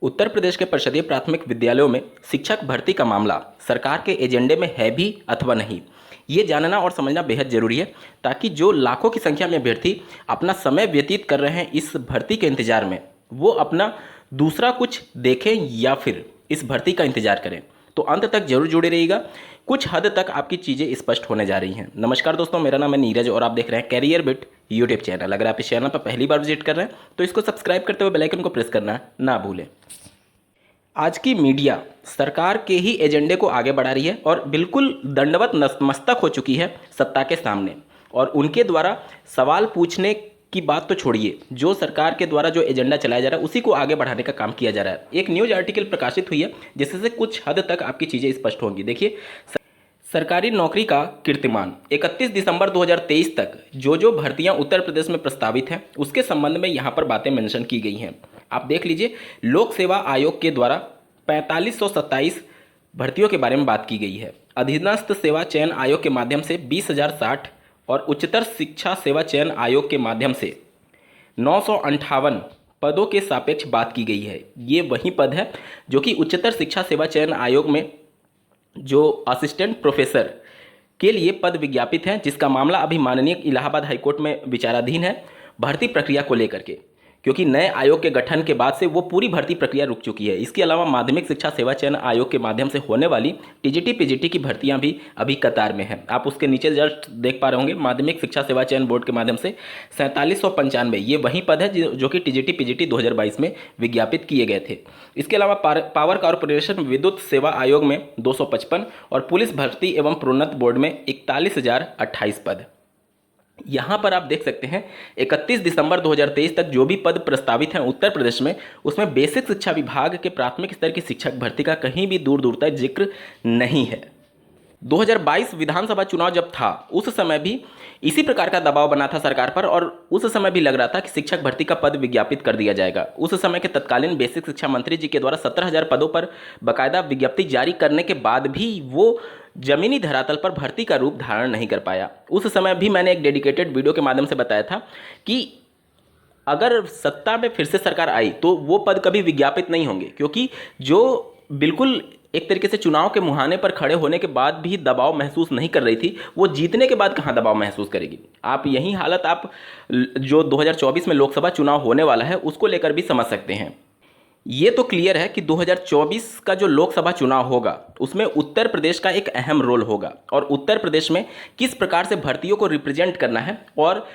उत्तर प्रदेश के परिषदीय प्राथमिक विद्यालयों में शिक्षक भर्ती का मामला सरकार के एजेंडे में है भी अथवा नहीं, ये जानना और समझना बेहद जरूरी है ताकि जो लाखों की संख्या में अभ्यर्थी अपना समय व्यतीत कर रहे हैं इस भर्ती के इंतजार में, वो अपना दूसरा कुछ देखें या फिर इस भर्ती का इंतजार करें। तो अंत तक जरूर जुड़े रहिएगा, कुछ हद तक आपकी चीज़ें स्पष्ट होने जा रही हैं। नमस्कार दोस्तों, मेरा नाम है नीरज और आप देख रहे हैं कैरियर बिट यूट्यूब चैनल। अगर आप इस चैनल पर पहली बार विजिट कर रहे हैं तो इसको सब्सक्राइब करते हुए बेल आइकन को प्रेस करना ना भूलें। आज की मीडिया सरकार के ही एजेंडे को आगे बढ़ा रही है और बिल्कुल दंडवत नतमस्तक हो चुकी है सत्ता के सामने, और उनके द्वारा सवाल पूछने की बात तो छोड़िए, जो सरकार के द्वारा जो एजेंडा चलाया जा रहा है उसी को आगे बढ़ाने का काम किया जा रहा है। एक न्यूज आर्टिकल प्रकाशित हुई है जिससे कुछ हद तक आपकी चीज़ें स्पष्ट होंगी। देखिए, सरकारी नौकरी का कीर्तिमान 31 दिसंबर 2023 तक जो भर्तियां उत्तर प्रदेश में प्रस्तावित हैं उसके संबंध में यहाँ पर बातें मेंशन की गई हैं। आप देख लीजिए, लोक सेवा आयोग के द्वारा 4527 भर्तियों के बारे में बात की गई है। अधीनस्थ सेवा चयन आयोग के माध्यम से 20,060 और उच्चतर शिक्षा सेवा चयन आयोग के माध्यम से 958 पदों के सापेक्ष बात की गई है। ये वही पद है जो कि उच्चतर शिक्षा सेवा चयन आयोग में जो असिस्टेंट प्रोफेसर के लिए पद विज्ञापित हैं, जिसका मामला अभी माननीय इलाहाबाद हाईकोर्ट में विचाराधीन है भर्ती प्रक्रिया को लेकर के, क्योंकि नए आयोग के गठन के बाद से वो पूरी भर्ती प्रक्रिया रुक चुकी है। इसके अलावा माध्यमिक शिक्षा सेवा चयन आयोग के माध्यम से होने वाली टीजीटी पीजीटी की भर्तियां भी अभी कतार में हैं। आप उसके नीचे जस्ट देख पा रहे होंगे, माध्यमिक शिक्षा सेवा चयन बोर्ड के माध्यम से 4795, ये वही पद है जो कि टीजीटी पीजीटी 2022 में विज्ञापित किए गए थे। इसके अलावा पावर कॉरपोरेशन विद्युत सेवा आयोग में 255 और पुलिस भर्ती एवं प्रोन्नत बोर्ड में 41,028 पद। यहाँ पर आप देख सकते हैं 31 दिसंबर 2023 तक जो भी पद प्रस्तावित हैं उत्तर प्रदेश में, उसमें बेसिक शिक्षा विभाग के प्राथमिक स्तर की शिक्षक भर्ती का कहीं भी दूर दूर तक जिक्र नहीं है। 2022 विधानसभा चुनाव जब था उस समय भी इसी प्रकार का दबाव बना था सरकार पर, और उस समय भी लग रहा था कि शिक्षक भर्ती का पद विज्ञापित कर दिया जाएगा। उस समय के तत्कालीन बेसिक शिक्षा मंत्री जी के द्वारा 17,000 पदों पर बाकायदा विज्ञप्ति जारी करने के बाद भी वो जमीनी धरातल पर भर्ती का रूप धारण नहीं कर पाया। उस समय भी मैंने एक डेडिकेटेड वीडियो के माध्यम से बताया था कि अगर सत्ता में फिर से सरकार आई तो वो पद कभी विज्ञापित नहीं होंगे, क्योंकि जो बिल्कुल एक तरीके से चुनाव के मुहाने पर खड़े होने के बाद भी दबाव महसूस नहीं कर रही थी, वो जीतने के बाद कहाँ दबाव महसूस करेगी। आप यही हालत आप जो 2024 में लोकसभा चुनाव होने वाला है उसको लेकर भी समझ सकते हैं। ये तो क्लियर है कि 2024 का जो लोकसभा चुनाव होगा उसमें उत्तर प्रदेश का एक अहम रोल होगा, और उत्तर प्रदेश में किस प्रकार से भर्तियों को रिप्रेजेंट करना है और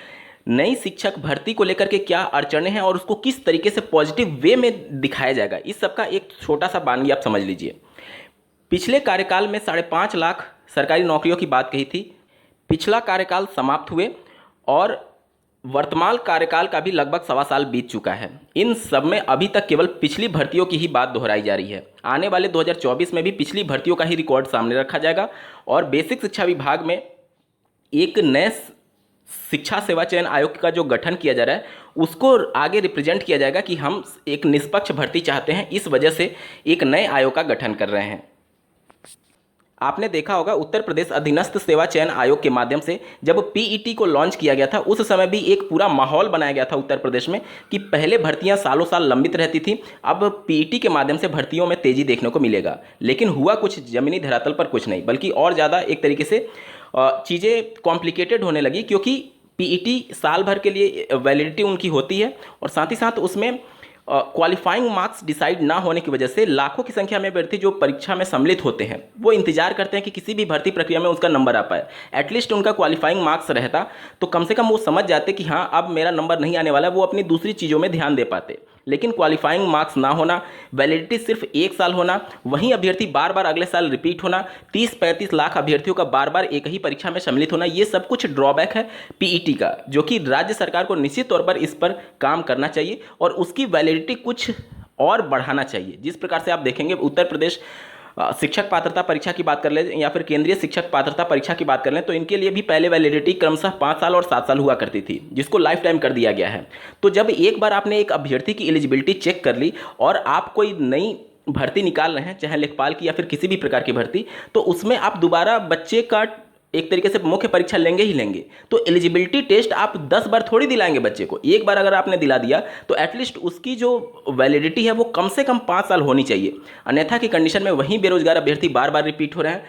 नई शिक्षक भर्ती को लेकर के क्या अड़चनें हैं और उसको किस तरीके से पॉजिटिव वे में दिखाया जाएगा, इस सब का एक छोटा सा बानगी आप समझ लीजिए। पिछले कार्यकाल में 5.5 लाख सरकारी नौकरियों की बात कही थी, पिछला कार्यकाल समाप्त हुए और वर्तमान कार्यकाल का भी लगभग 1.25 साल बीत चुका है। इन सब में अभी तक केवल पिछली भर्तियों की ही बात दोहराई जा रही है। आने वाले 2024 में भी पिछली भर्तियों का ही रिकॉर्ड सामने रखा जाएगा और बेसिक शिक्षा विभाग में एक नए शिक्षा सेवा चयन आयोग का जो गठन किया जा रहा है उसको आगे रिप्रेजेंट किया जाएगा कि हम एक निष्पक्ष भर्ती चाहते हैं, इस वजह से एक नए आयोग का गठन कर रहे हैं। आपने देखा होगा उत्तर प्रदेश अधीनस्थ सेवा चयन आयोग के माध्यम से जब पीईटी को लॉन्च किया गया था उस समय भी एक पूरा माहौल बनाया गया था उत्तर प्रदेश में कि पहले भर्तियां सालों साल लंबित रहती थी, अब पीईटी के माध्यम से भर्तियों में तेजी देखने को मिलेगा। लेकिन हुआ कुछ जमीनी धरातल पर कुछ नहीं, बल्कि और ज़्यादा एक तरीके से चीज़ें कॉम्प्लिकेटेड होने लगी, क्योंकि पीईटी साल भर के लिए वैलिडिटी उनकी होती है और साथ ही साथ उसमें क्वालिफाइंग मार्क्स डिसाइड ना होने की वजह से लाखों की संख्या में अभ्यर्थी जो परीक्षा में सम्मिलित होते हैं वो इंतजार करते हैं कि किसी भी भर्ती प्रक्रिया में उसका नंबर आ पाए। एटलीस्ट उनका क्वालिफाइंग मार्क्स रहता तो कम से कम वो समझ जाते कि हाँ अब मेरा नंबर नहीं आने वाला है, वो अपनी दूसरी चीज़ों में ध्यान दे पाते। लेकिन क्वालिफाइंग मार्क्स ना होना, वैलिडिटी सिर्फ 1 साल होना, वहीं अभ्यर्थी बार बार अगले साल रिपीट होना, 30-35 लाख अभ्यर्थियों का बार बार एक ही परीक्षा में सम्मिलित होना, ये सब कुछ ड्रॉबैक है पीईटी का, जो कि राज्य सरकार को निश्चित तौर पर इस पर काम करना चाहिए और उसकी वैलिडिटी कुछ और बढ़ाना चाहिए। जिस प्रकार से आप देखेंगे उत्तर प्रदेश शिक्षक पात्रता परीक्षा की बात कर लें या फिर केंद्रीय शिक्षक पात्रता परीक्षा की बात कर लें तो इनके लिए भी पहले वैलिडिटी क्रमशः 5 साल और 7 साल हुआ करती थी, जिसको लाइफ टाइम कर दिया गया है। तो जब एक बार आपने एक अभ्यर्थी की एलिजिबिलिटी चेक कर ली और आप कोई नई भर्ती निकाल रहे हैं, चाहे लेखपाल की या फिर किसी भी प्रकार की भर्ती, तो उसमें आप दोबारा बच्चे का एक तरीके से मुख्य परीक्षा लेंगे ही लेंगे। तो एलिजिबिलिटी टेस्ट आप 10 बार थोड़ी दिलाएंगे बच्चे को, एक बार अगर आपने दिला दिया तो एटलीस्ट उसकी जो वैलिडिटी है वो कम से कम 5 साल होनी चाहिए। अन्यथा की कंडीशन में वहीं बेरोजगार अभ्यर्थी बार बार रिपीट हो रहे हैं।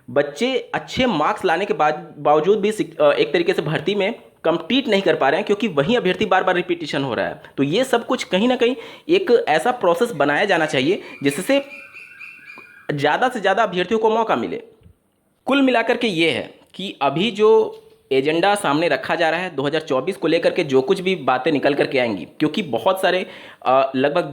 बच्चे अच्छे मार्क्स लाने के बावजूद भी एक तरीके से भर्ती में कंप्लीट नहीं कर पा रहे हैं, क्योंकि वहीं अभ्यर्थी बार बार रिपीटिशन हो रहा है। तो ये सब कुछ कहीं ना कहीं एक ऐसा प्रोसेस बनाया जाना चाहिए जिससे ज़्यादा से ज़्यादा अभ्यर्थियों को मौका मिले। कुल मिलाकर के ये है कि अभी जो एजेंडा सामने रखा जा रहा है 2024 को लेकर के, जो कुछ भी बातें निकल करके आएंगी, क्योंकि बहुत सारे लगभग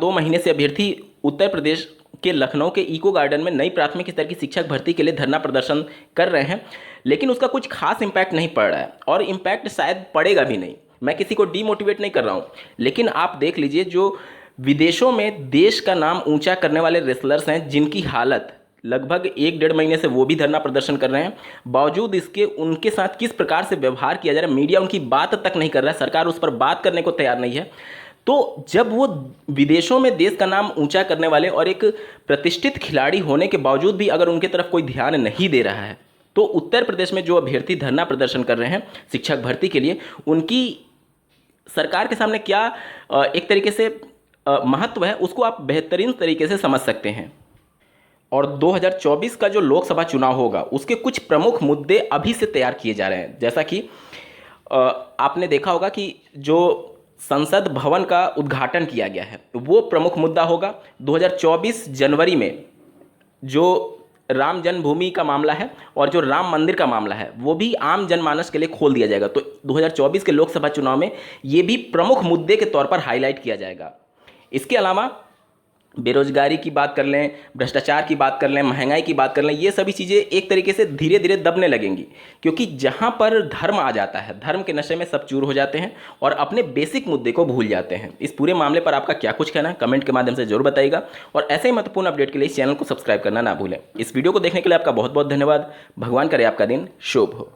2 महीने से अभ्यर्थी उत्तर प्रदेश के लखनऊ के इको गार्डन में नई प्राथमिक स्तर की शिक्षक भर्ती के लिए धरना प्रदर्शन कर रहे हैं, लेकिन उसका कुछ खास इम्पैक्ट नहीं पड़ रहा है और इम्पैक्ट शायद पड़ेगा भी नहीं। मैं किसी को डीमोटिवेट नहीं कर रहा हूँ, लेकिन आप देख लीजिए जो विदेशों में देश का नाम ऊंचा करने वाले रेसलर्स हैं, जिनकी हालत लगभग 1-1.5 महीने से वो भी धरना प्रदर्शन कर रहे हैं, बावजूद इसके उनके साथ किस प्रकार से व्यवहार किया जा रहा है, मीडिया उनकी बात तक नहीं कर रहा है, सरकार उस पर बात करने को तैयार नहीं है। तो जब वो विदेशों में देश का नाम ऊंचा करने वाले और एक प्रतिष्ठित खिलाड़ी होने के बावजूद भी अगर उनके तरफ कोई ध्यान नहीं दे रहा है, तो उत्तर प्रदेश में जो अभ्यर्थी धरना प्रदर्शन कर रहे हैं शिक्षक भर्ती के लिए, उनकी सरकार के सामने क्या एक तरीके से महत्व है, उसको आप बेहतरीन तरीके से समझ सकते हैं। और 2024 का जो लोकसभा चुनाव होगा उसके कुछ प्रमुख मुद्दे अभी से तैयार किए जा रहे हैं। जैसा कि आपने देखा होगा कि जो संसद भवन का उद्घाटन किया गया है वो प्रमुख मुद्दा होगा। 2024 जनवरी में जो राम जन्मभूमि का मामला है और जो राम मंदिर का मामला है वो भी आम जनमानस के लिए खोल दिया जाएगा। तो 2024 के लोकसभा चुनाव में ये भी प्रमुख मुद्दे के तौर पर हाईलाइट किया जाएगा। इसके अलावा बेरोजगारी की बात कर लें, भ्रष्टाचार की बात कर लें, महंगाई की बात कर लें, ये सभी चीज़ें एक तरीके से धीरे धीरे दबने लगेंगी, क्योंकि जहाँ पर धर्म आ जाता है, धर्म के नशे में सब चूर हो जाते हैं और अपने बेसिक मुद्दे को भूल जाते हैं। इस पूरे मामले पर आपका क्या कुछ कहना है कमेंट के माध्यम से जरूर बताइएगा और ऐसे ही महत्वपूर्ण अपडेट के लिए इस चैनल को सब्सक्राइब करना ना भूलें। इस वीडियो को देखने के लिए आपका बहुत बहुत धन्यवाद। भगवान करे आपका दिन शुभ हो।